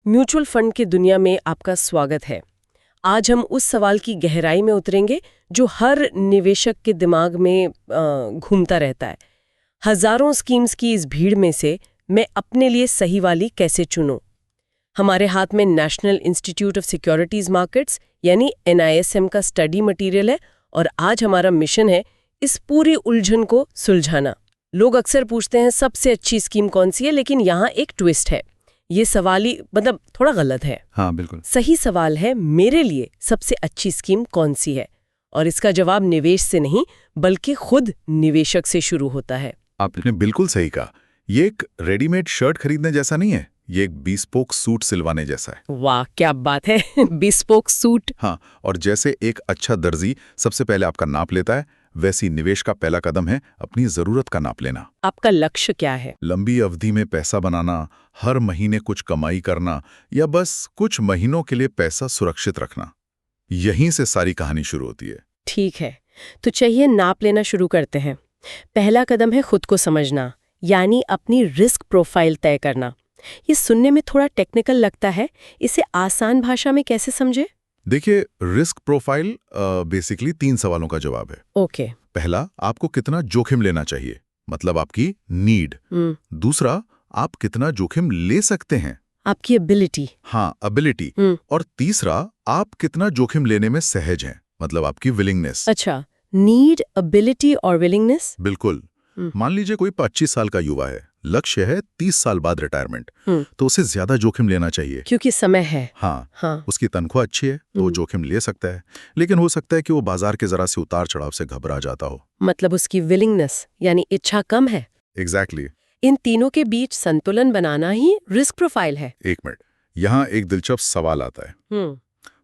Mutual fund की दुनिया में आपका स्वागत है। आज हम उस सवाल की गहराई में उतरेंगे जो हर निवेशक के दिमाग में घूमता रहता है। हजारों स्कीम्स की इस भीड़ में से मैं अपने लिए सही वाली कैसे चुनूं? हमारे हाथ में national institute of securities markets यानी NISM का स्टडी मटेरियल है और आज हमारा मिशन है इस पूरी उलझन को सुलझाना। लोग अक्सर पूछते हैं सबसे अच्छी स्कीम कौन सी है, लेकिन यहाँ एक ट्विस्ट है। ये सवाल ही थोड़ा गलत है। हाँ बिल्कुल सही सवाल है मेरे लिए सबसे अच्छी स्कीम कौन सी है, और इसका जवाब निवेश से नहीं बल्कि खुद निवेशक से शुरू होता है। आपने बिल्कुल सही कहा। ये एक रेडीमेड शर्ट खरीदने जैसा नहीं है, ये एक बिस्पोक सूट सिलवाने जैसा है। वाह क्या बात है बिस्पोक सूट। हाँ, और जैसे एक अच्छा दर्जी सबसे पहले आपका नाप लेता है, वैसी निवेश का पहला कदम है अपनी जरूरत का नाप लेना। आपका लक्ष्य क्या है? लंबी अवधि में पैसा बनाना, हर महीने कुछ कमाई करना, या बस कुछ महीनों के लिए पैसा सुरक्षित रखना। यहीं से सारी कहानी शुरू होती है। ठीक है, तो चाहिए नाप लेना शुरू करते हैं। पहला कदम है खुद को समझना, यानी अपनी रिस्क प्रोफाइल तय करना। ये सुनने में थोड़ा टेक्निकल लगता है, इसे आसान भाषा में कैसे समझे? देखिए, रिस्क प्रोफाइल बेसिकली 3 सवालों का जवाब है। ओके। पहला, आपको कितना जोखिम लेना चाहिए, मतलब आपकी नीड। दूसरा, आप कितना जोखिम ले सकते हैं, आपकी एबिलिटी। हाँ, एबिलिटी। और तीसरा, आप कितना जोखिम लेने में सहज हैं, मतलब आपकी विलिंगनेस। अच्छा, नीड, एबिलिटी और विलिंगनेस। बिल्कुल। मान लीजिए कोई 25 साल का युवा है, लक्ष्य है 30 साल बाद रिटायरमेंट, तो उसे ज्यादा जोखिम लेना चाहिए क्योंकि समय है। हाँ, उसकी तनख्वाह अच्छी है तो वो जोखिम ले सकता है, लेकिन हो सकता है कि वो बाजार के जरा से उतार चढ़ाव से घबरा जाता हो। मतलब उसकी विलिंगनेस यानी इच्छा कम है। एग्जैक्टली। इन तीनों के बीच संतुलन बनाना ही रिस्क प्रोफाइल है। एक मिनट, यहाँ एक दिलचस्प सवाल आता है।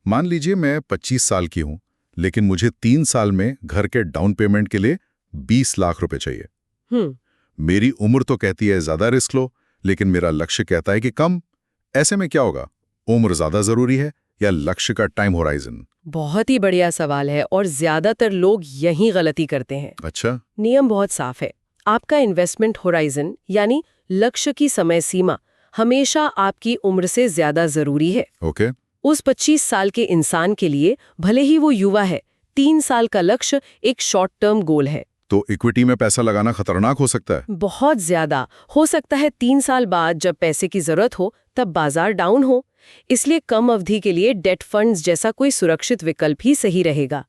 मान लीजिए मैं 25 साल की हूँ, लेकिन मुझे 3 साल में घर के डाउन पेमेंट के लिए 20 लाख रुपए चाहिए। मेरी उम्र तो कहती है ज्यादा रिस्क लो, लेकिन मेरा लक्ष्य कहता है कि कम। ऐसे में क्या होगा? उम्र ज्यादा जरूरी है या लक्ष्य का टाइम होराइजन? बहुत ही बढ़िया सवाल है और ज्यादातर लोग यही गलती करते हैं। अच्छा। नियम बहुत साफ है। आपका इन्वेस्टमेंट होराइजन यानी लक्ष्य की समय सीमा हमेशा आपकी उम्र से ज्यादा जरूरी है। ओके। उस 25 साल के इंसान के लिए भले ही वो युवा है, 3 साल का लक्ष्य एक शॉर्ट टर्म गोल है। तो इक्विटी में पैसा लगाना खतरनाक हो सकता है। बहुत ज्यादा हो सकता है। 3 साल बाद जब पैसे की जरूरत हो तब बाजार डाउन हो। इसलिए कम अवधि के लिए डेट फंड्स जैसा कोई सुरक्षित विकल्प ही सही रहेगा।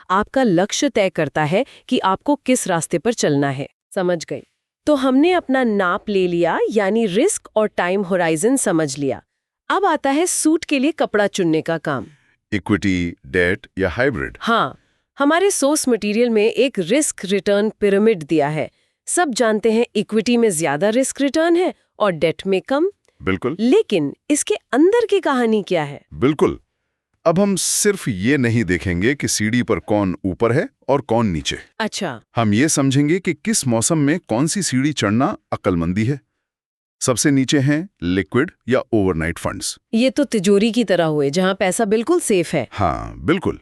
आपका लक्ष्य तय करता है कि आपको किस रास्ते पर चलना है। समझ गई? तो हमने अपना नाप ले लिया, यानी रिस्क और टाइम होराइजन समझ लिया। अब आता है सूट के लिए कपड़ा चुनने का काम। इक्विटी, डेट या हाइब्रिड? हाँ, हमारे सोर्स मटेरियल में एक रिस्क रिटर्न पिरामिड दिया है। सब जानते हैं इक्विटी में ज्यादा रिस्क रिटर्न है और डेट में कम। बिल्कुल। लेकिन इसके अंदर की कहानी क्या है? बिल्कुल। अब हम सिर्फ ये नहीं देखेंगे कि सीढ़ी पर कौन ऊपर है और कौन नीचे। अच्छा। हम ये समझेंगे कि किस मौसम में कौन सी सीढ़ी चढ़ना अक्लमंदी है। सबसे नीचे हैं लिक्विड या ओवरनाइट फंड्स। ये तो तिजोरी की तरह हुए जहां पैसा बिल्कुल सेफ है। हाँ बिल्कुल।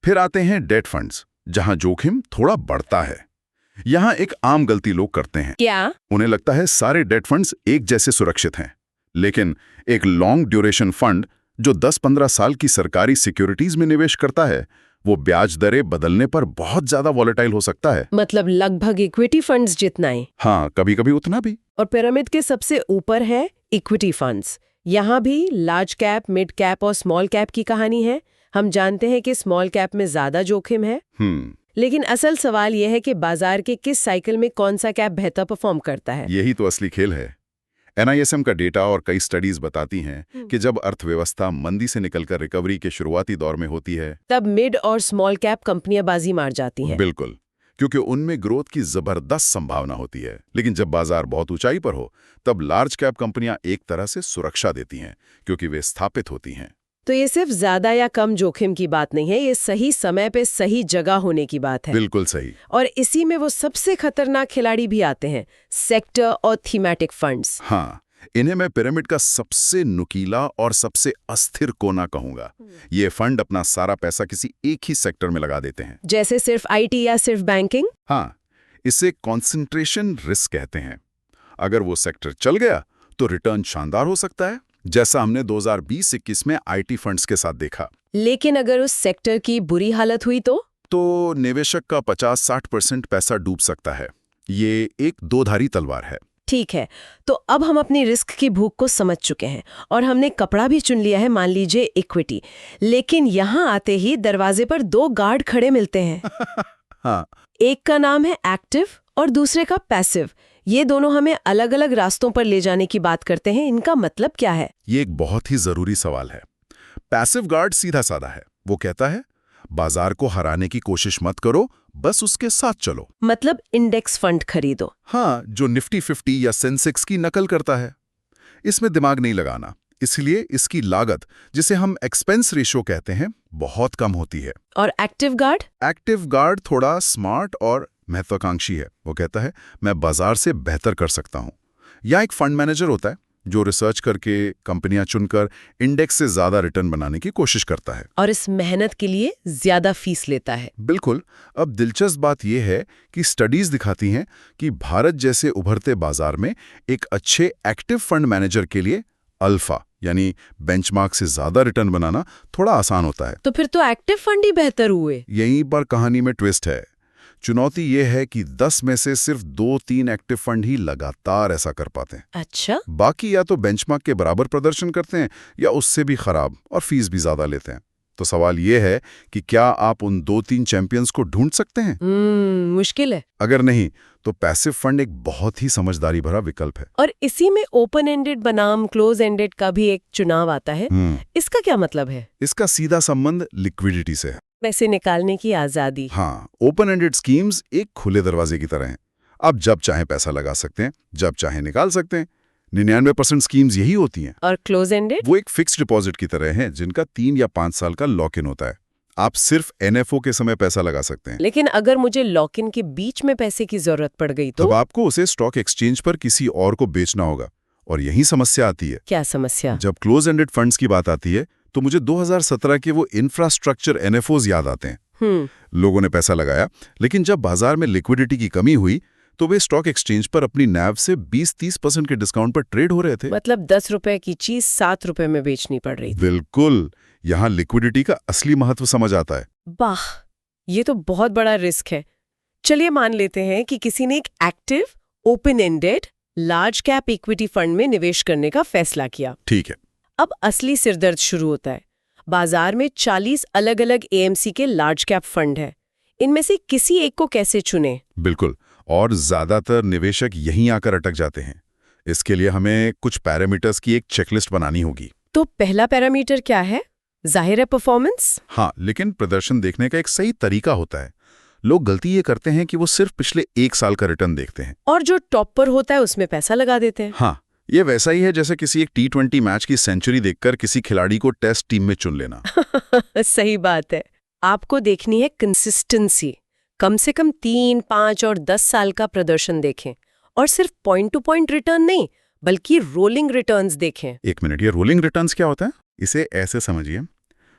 फिर आते हैं डेट फंड्स, जहां जोखिम थोड़ा बढ़ता है। यहां एक आम गलती लोग करते हैं। क्या? उन्हें लगता है सारे डेट फंड्स एक जैसे सुरक्षित हैं, लेकिन एक लॉन्ग ड्यूरेशन फंड जो 10-15 साल की सरकारी सिक्योरिटीज में निवेश करता है, वो ब्याज दरें बदलने पर बहुत ज्यादा वॉलेटाइल हो सकता है। मतलब लगभग इक्विटी फंड्स जितना ही। हाँ, कभी कभी उतना भी। और पिरामिड के सबसे ऊपर है इक्विटी फंड्स। यहाँ भी लार्ज कैप, मिड कैप और स्मॉल कैप की कहानी है। हम जानते हैं कि स्मॉल कैप में ज्यादा जोखिम है, लेकिन असल सवाल यह है कि बाजार के किस साइकिल में कौन सा कैप बेहतर परफॉर्म करता है। यही तो असली खेल है। NISM का डेटा और कई स्टडीज बताती हैं कि जब अर्थव्यवस्था मंदी से निकलकर रिकवरी के शुरुआती दौर में होती है, तब मिड और स्मॉल कैप कंपनियां बाजी मार जाती हैं। बिल्कुल, क्योंकि उनमें ग्रोथ की जबरदस्त संभावना होती है। लेकिन जब बाजार बहुत ऊंचाई पर हो, तब लार्ज कैप कंपनियां एक तरह से सुरक्षा देती हैं, क्योंकि वे स्थापित होती हैं। तो ये सिर्फ ज्यादा या कम जोखिम की बात नहीं है, ये सही समय पे सही जगह होने की बात है। बिल्कुल सही। और इसी में वो सबसे खतरनाक खिलाड़ी भी आते हैं, सेक्टर और थीमेटिक फंड्स। हाँ, इन्हें मैं पिरामिड का सबसे नुकीला और सबसे अस्थिर कोना कहूंगा। ये फंड अपना सारा पैसा किसी एक ही सेक्टर में लगा देते हैं, जैसे सिर्फ IT या सिर्फ बैंकिंग। हाँ, इसे कॉन्सेंट्रेशन रिस्क कहते हैं। अगर वो सेक्टर चल गया तो रिटर्न शानदार हो सकता है, जैसा हमने 2020-21 में आईटी फंड्स के साथ देखा। लेकिन अगर उस सेक्टर की बुरी हालत हुई तो निवेशक का 50-60% पैसा डूब सकता है। ये एक दोधारी तलवार है। ठीक है, तो अब हम अपनी रिस्क की भूख को समझ चुके हैं और हमने कपड़ा भी चुन लिया है, मान लीजिए इक्विटी। लेकिन यहाँ आते ही दरवाजे पर 2 गार्ड खड़े मिलते हैं। हाँ, एक का नाम है एक्टिव और दूसरे का पैसिव। ये दोनों हमें अलग अलग रास्तों पर ले जाने की बात करते हैं, इनका मतलब क्या है? ये एक बहुत ही जरूरी सवाल है। पैसिव गार्ड सीधा साधा है। वो कहता है बाजार को हराने की कोशिश मत करो, बस उसके साथ चलो। मतलब इंडेक्स फंड खरीदो। हाँ, जो निफ्टी 50 या सेंसेक्स की नकल करता है। इसमें दिमाग नहीं लगाना, इसलिए इसकी लागत, जिसे हम एक्सपेंस रेशियो कहते हैं, बहुत कम होती है। और एक्टिव गार्ड? एक्टिव गार्ड थोड़ा स्मार्ट और महत्वाकांक्षी है। वो कहता है मैं बाजार से बेहतर कर सकता हूं। या एक फंड मैनेजर होता है जो रिसर्च करके कंपनियां चुनकर इंडेक्स से ज्यादा रिटर्न बनाने की कोशिश करता है और इस मेहनत के लिए ज्यादा फीस लेता है। बिल्कुल। अब दिलचस्प बात यह है कि स्टडीज दिखाती हैं कि भारत जैसे उभरते बाजार में एक अच्छे एक्टिव फंड मैनेजर के लिए अल्फा यानी बेंचमार्क से ज्यादा रिटर्न बनाना थोड़ा आसान होता है। तो फिर तो एक्टिव फंड ही बेहतर हुए। यहीं पर कहानी में ट्विस्ट है। चुनौती ये है कि 10 में से सिर्फ 2-3 एक्टिव फंड ही लगातार ऐसा कर पाते हैं। अच्छा। बाकी या तो बेंचमार्क के बराबर प्रदर्शन करते हैं या उससे भी खराब, और फीस भी ज्यादा लेते हैं। तो सवाल ये है कि क्या आप उन 2-3 चैंपियंस को ढूंढ सकते हैं? मुश्किल है। अगर नहीं, तो पैसिव फंड एक बहुत ही समझदारी भरा विकल्प है। और इसी में ओपन एंडेड बनाम क्लोज एंडेड का भी एक चुनाव आता है। इसका क्या मतलब है? इसका सीधा संबंध लिक्विडिटी से है। पैसे निकालने की आजादी। हाँ, ओपन एंडेड स्कीम्स एक खुले दरवाजे की तरह हैं। आप जब चाहे पैसा लगा सकते हैं, जब चाहे निकाल सकते हैं। 99% स्कीम्स यही होती हैं। और क्लोज एंडेड? वो एक फिक्स्ड डिपॉजिट की तरह हैं, जिनका 3 या 5 साल का लॉक इन होता है। आप सिर्फ एनएफओ के समय पैसा लगा सकते हैं। लेकिन अगर मुझे लॉक इन के बीच में पैसे की जरूरत पड़ गई तो? तब आपको उसे स्टॉक एक्सचेंज पर किसी और को बेचना होगा। और यही समस्या आती है। क्या समस्या? जब क्लोज एंडेड फंड्स की बात आती है तो मुझे 2017 के वो इंफ्रास्ट्रक्चर एनएफओज याद आते हैं। लोगों ने पैसा लगाया, लेकिन जब बाजार में लिक्विडिटी की कमी हुई तो वे स्टॉक एक्सचेंज पर अपनी नैव से 20-30% के डिस्काउंट पर ट्रेड हो रहे थे। मतलब 10 रुपए की चीज 7 रुपए में बेचनी पड़ रही थी। बिल्कुल। यहाँ लिक्विडिटी का असली महत्व समझ आता है। वाह, ये तो बहुत बड़ा रिस्क है। चलिए मान लेते हैं कि किसी ने एक active open ended large cap equity fund में निवेश करने का फैसला किया। ठीक है। अब असली सिरदर्द शुरू होता है। बाजार में 40 अलग अलग एएमसी के लार्ज कैप फंड है। इनमें से किसी एक को कैसे चुने? बिल्कुल, और ज्यादातर निवेशक यहीं आकर अटक जाते हैं। इसके लिए हमें कुछ पैरामीटर्स की एक चेकलिस्ट बनानी होगी। तो पहला पैरामीटर क्या है? जाहिर है परफॉर्मेंस। हाँ, लेकिन प्रदर्शन देखने का एक सही तरीका होता है। लोग गलती ये करते हैं कि वो सिर्फ पिछले 1 साल का रिटर्न देखते हैं और जो टॉप पर होता है उसमें पैसा लगा देते हैं। हाँ, ये वैसा ही है जैसे किसी एक T20 मैच की सेंचुरी देखकर किसी खिलाड़ी को टेस्ट टीम में चुन लेना। सही बात है। आपको देखनी है कंसिस्टेंसी। कम से कम 3, 5 और 10 साल का प्रदर्शन देखें। और सिर्फ पॉइंट टू पॉइंट रिटर्न नहीं, बल्कि रोलिंग रिटर्न्स देखें। 1 मिनट, ये रोलिंग रिटर्न्स क्या होता है? इसे ऐसे समझिए,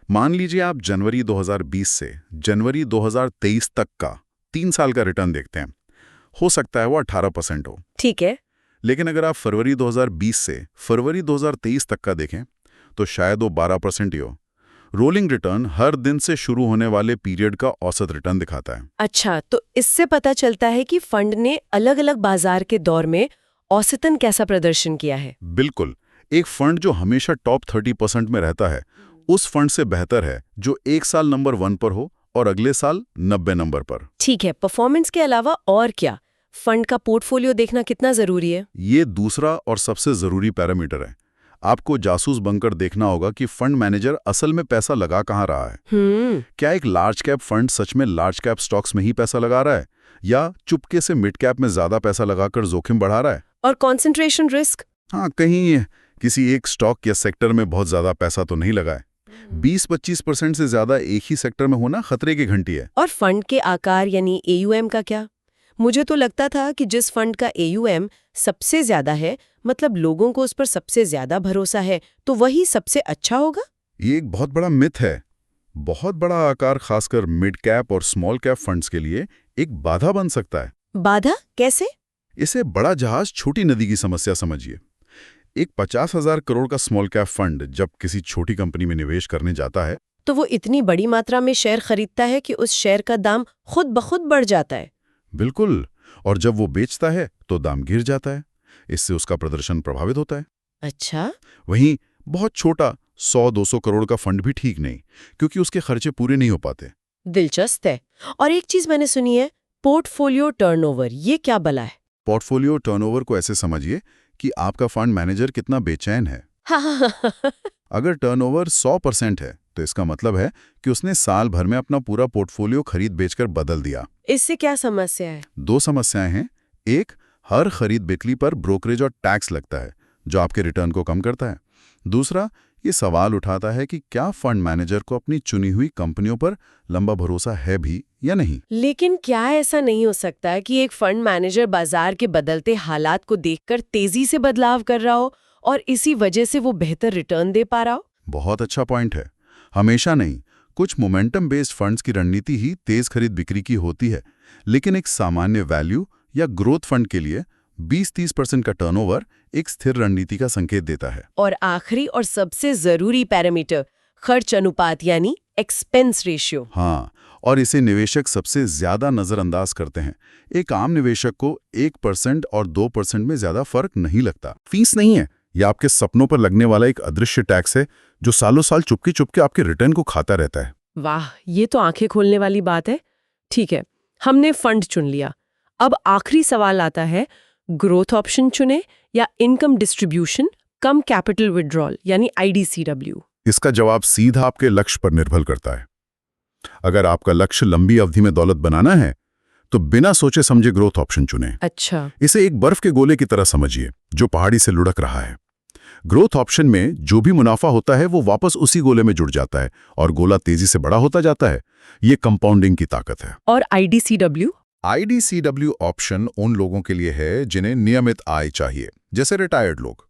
मान लीजिए आप जनवरी 2020 से जनवरी 2023 तक का 3 साल का रिटर्न देखते हैं। हो सकता है वो 18% हो। ठीक है। लेकिन अगर आप फरवरी 2020 से फरवरी 2023 तक का देखें तो शायद वो 12% ही हो। रोलिंग रिटर्न हर दिन से शुरू होने वाले पीरियड का औसत रिटर्न दिखाता है। अच्छा, तो इससे पता चलता है कि फंड ने अलग अलग बाजार के दौर में औसतन कैसा प्रदर्शन किया है। बिल्कुल। एक फंड जो हमेशा टॉप 30% में रहता है उस फंड से बेहतर है जो 1 साल नंबर 1 पर हो और अगले साल 90 नंबर पर। ठीक है, परफॉर्मेंस के अलावा और क्या? फंड का पोर्टफोलियो देखना कितना जरूरी है? ये दूसरा और सबसे जरूरी पैरामीटर है। आपको जासूस बनकर देखना होगा कि फंड मैनेजर असल में पैसा लगा कहाँ रहा है। क्या एक लार्ज कैप फंड सच में लार्ज कैप स्टॉक्स में ही पैसा लगा रहा है या चुपके से मिड कैप में ज्यादा पैसा लगाकर जोखिम बढ़ा रहा है? और कॉन्सेंट्रेशन रिस्क? हाँ, कहीं किसी एक स्टॉक या सेक्टर में बहुत ज्यादा पैसा तो नहीं लगा है। 20-25% से ज्यादा एक ही सेक्टर में होना खतरे की घंटी है। और फंड के आकार यानी AUM का क्या? मुझे तो लगता था कि जिस फंड का AUM सबसे ज्यादा है, मतलब लोगों को उस पर सबसे ज्यादा भरोसा है, तो वही सबसे अच्छा होगा। ये एक बहुत बड़ा मिथ है। बहुत बड़ा आकार खासकर मिड कैप और स्मॉल कैप फंड्स के लिए एक बाधा बन सकता है। बाधा कैसे? इसे बड़ा जहाज छोटी नदी की समस्या समझिए। एक 50,000 करोड़ का स्मॉल कैप फंड जब किसी छोटी कंपनी में निवेश करने जाता है तो वो इतनी बड़ी मात्रा में शेयर खरीदता है कि उस शेयर का दाम खुद ब खुद बढ़ जाता है। बिल्कुल, और जब वो बेचता है तो दाम गिर जाता है। इससे उसका प्रदर्शन प्रभावित होता है। अच्छा। वहीं बहुत छोटा 100-200 करोड़ का फंड भी ठीक नहीं, क्योंकि उसके खर्चे पूरे नहीं हो पाते। दिलचस्प है। और एक चीज मैंने सुनी है, पोर्टफोलियो टर्नओवर, ये क्या भला है? पोर्टफोलियो टर्नओवर को ऐसे समझिए कि आपका फंड मैनेजर कितना बेचैन है। अगर टर्नओवर 100% है तो इसका मतलब है कि उसने साल भर में अपना पूरा पोर्टफोलियो खरीद बेचकर बदल दिया। इससे क्या समस्या है? 2 समस्याएं हैं। एक, हर खरीद बिक्री पर ब्रोकरेज और टैक्स लगता है जो आपके रिटर्न को कम करता है। दूसरा, ये सवाल उठाता है कि क्या फंड मैनेजर को अपनी चुनी हुई कंपनियों पर लंबा भरोसा है भी या नहीं। लेकिन क्या ऐसा नहीं हो सकता है कि एक फंड मैनेजर बाजार के बदलते हालात को देखकर तेजी से बदलाव कर रहा हो और इसी वजह से वो बेहतर रिटर्न दे पा रहा हो? बहुत अच्छा पॉइंट है। हमेशा नहीं, कुछ मोमेंटम बेस्ड फंड्स की रणनीति ही तेज खरीद बिक्री की होती है, लेकिन एक सामान्य वैल्यू या ग्रोथ फंड के लिए 20-30% का टर्नओवर एक स्थिर रणनीति का संकेत देता है। और आखिरी और सबसे जरूरी पैरामीटर, खर्च अनुपात यानी एक्सपेंस रेशियो। हाँ, और इसे निवेशक सबसे ज्यादा नजरअंदाज करते हैं। एक आम निवेशक को 1% और 2% में ज्यादा फर्क नहीं लगता। फीस नहीं है, यह आपके सपनों पर लगने वाला एक अदृश्य टैक्स है जो सालों साल चुपके चुपके आपके रिटर्न को खाता रहता है। वाह, ये तो आंखें खोलने वाली बात है। ठीक है, हमने फंड चुन लिया। अब आखिरी सवाल आता है, ग्रोथ ऑप्शन चुने या इनकम डिस्ट्रीब्यूशन कम कैपिटल विड्रॉल यानी IDCW? इसका जवाब सीधा आपके लक्ष्य पर निर्भर करता है। अगर आपका लक्ष्य लंबी अवधि में दौलत बनाना है तो बिना सोचे समझे ग्रोथ ऑप्शन चुनें। अच्छा। इसे एक बर्फ के गोले की तरह समझिए जो पहाड़ी से लुढ़क रहा है। ग्रोथ ऑप्शन में जो भी मुनाफा होता है वो वापस उसी गोले में जुड़ जाता है और गोला तेजी से बड़ा होता जाता है। ये कंपाउंडिंग की ताकत है। और IDCW? IDCW ऑप्शन उन लोगों के लिए है जिन्हें नियमित आय चाहिए, जैसे रिटायर्ड लोग।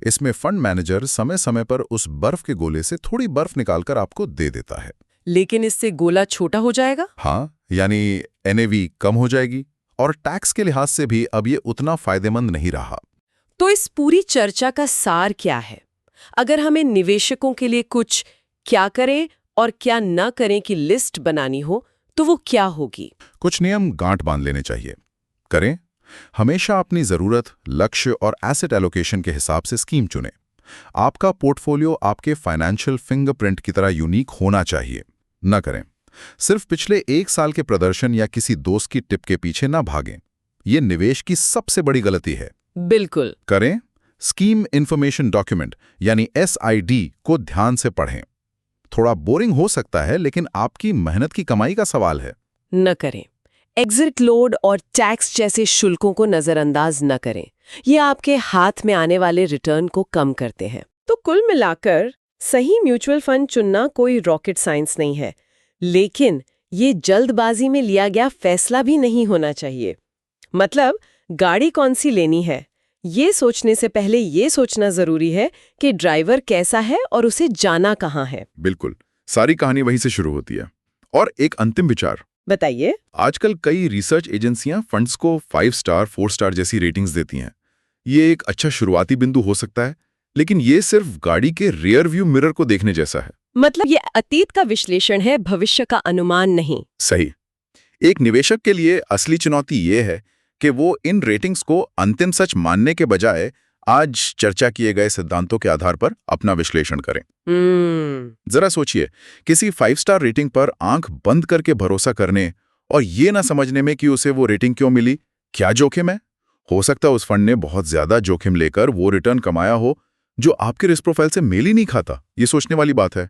इसमें फंड मैनेजर समय समय पर उस बर्फ के गोले से थोड़ी बर्फ निकालकर आपको दे देता है। लेकिन इससे गोला छोटा हो जाएगा? हाँ, यानी NAV कम हो जाएगी और टैक्स के लिहाज से भी अब ये उतना फायदेमंद नहीं रहा। तो इस पूरी चर्चा का सार क्या है? अगर हमें निवेशकों के लिए कुछ क्या करें और क्या न करें की लिस्ट बनानी हो तो वो क्या होगी? कुछ नियम गांठ बांध लेने चाहिए। करें, हमेशा अपनी जरूरत, लक्ष्य और एसेट एलोकेशन के हिसाब से स्कीम चुनें। आपका पोर्टफोलियो आपके फाइनेंशियल फिंगरप्रिंट की तरह यूनिक होना चाहिए। न करें, सिर्फ पिछले 1 साल के प्रदर्शन या किसी दोस्त की टिप के पीछे न भागें। ये निवेश की सबसे बड़ी गलती है। बिल्कुल। करें, स्कीम इंफॉर्मेशन डॉक्यूमेंट यानी SID को ध्यान से पढ़ें। थोड़ा बोरिंग हो सकता है, लेकिन आपकी मेहनत की कमाई का सवाल है। न करें। एग्जिट लोड और टैक्स जैसे शुल्कों को नजरअंदाज न करें। ये आपके हाथ में आने वाले रिटर्न को कम करते हैं। तो कुल मिलाकर सही म्यूचुअल फंड चुनना कोई रॉकेट साइंस नहीं है, लेकिन ये जल्दबाजी में लिया गया फैसला भी नहीं होना चाहिए। मतलब गाड़ी कौन सी लेनी है, ये सोचने से पहले ये सोचना जरूरी है कि ड्राइवर कैसा है और उसे जाना कहाँ है। बिल्कुल, सारी कहानी वहीं से शुरू होती है। और एक अंतिम विचार बताइए। आजकल कई रिसर्च एजेंसियां फंड्स को 5 स्टार, 4 स्टार जैसी रेटिंग्स देती हैं। ये एक अच्छा शुरुआती बिंदु हो सकता है, लेकिन ये सिर्फ गाड़ी के रियर व्यू मिरर को देखने जैसा है। मतलब ये अतीत का विश्लेषण है, भविष्य का अनुमान नहीं। सही। एक निवेशक के लिए असली चुनौती ये है कि वो इन रेटिंग्स को अंतिम सच मानने के बजाय आज चर्चा किए गए सिद्धांतों के आधार पर अपना विश्लेषण करें। जरा सोचिए, किसी 5 स्टार रेटिंग पर आंख बंद करके भरोसा करने और ये ना समझने में कि उसे वो रेटिंग क्यों मिली, क्या जोखिम है? हो सकता है उस फंड ने बहुत ज्यादा जोखिम लेकर वो रिटर्न कमाया हो जो आपके रिस्क प्रोफाइल से मेल ही नहीं खाता। ये सोचने वाली बात है।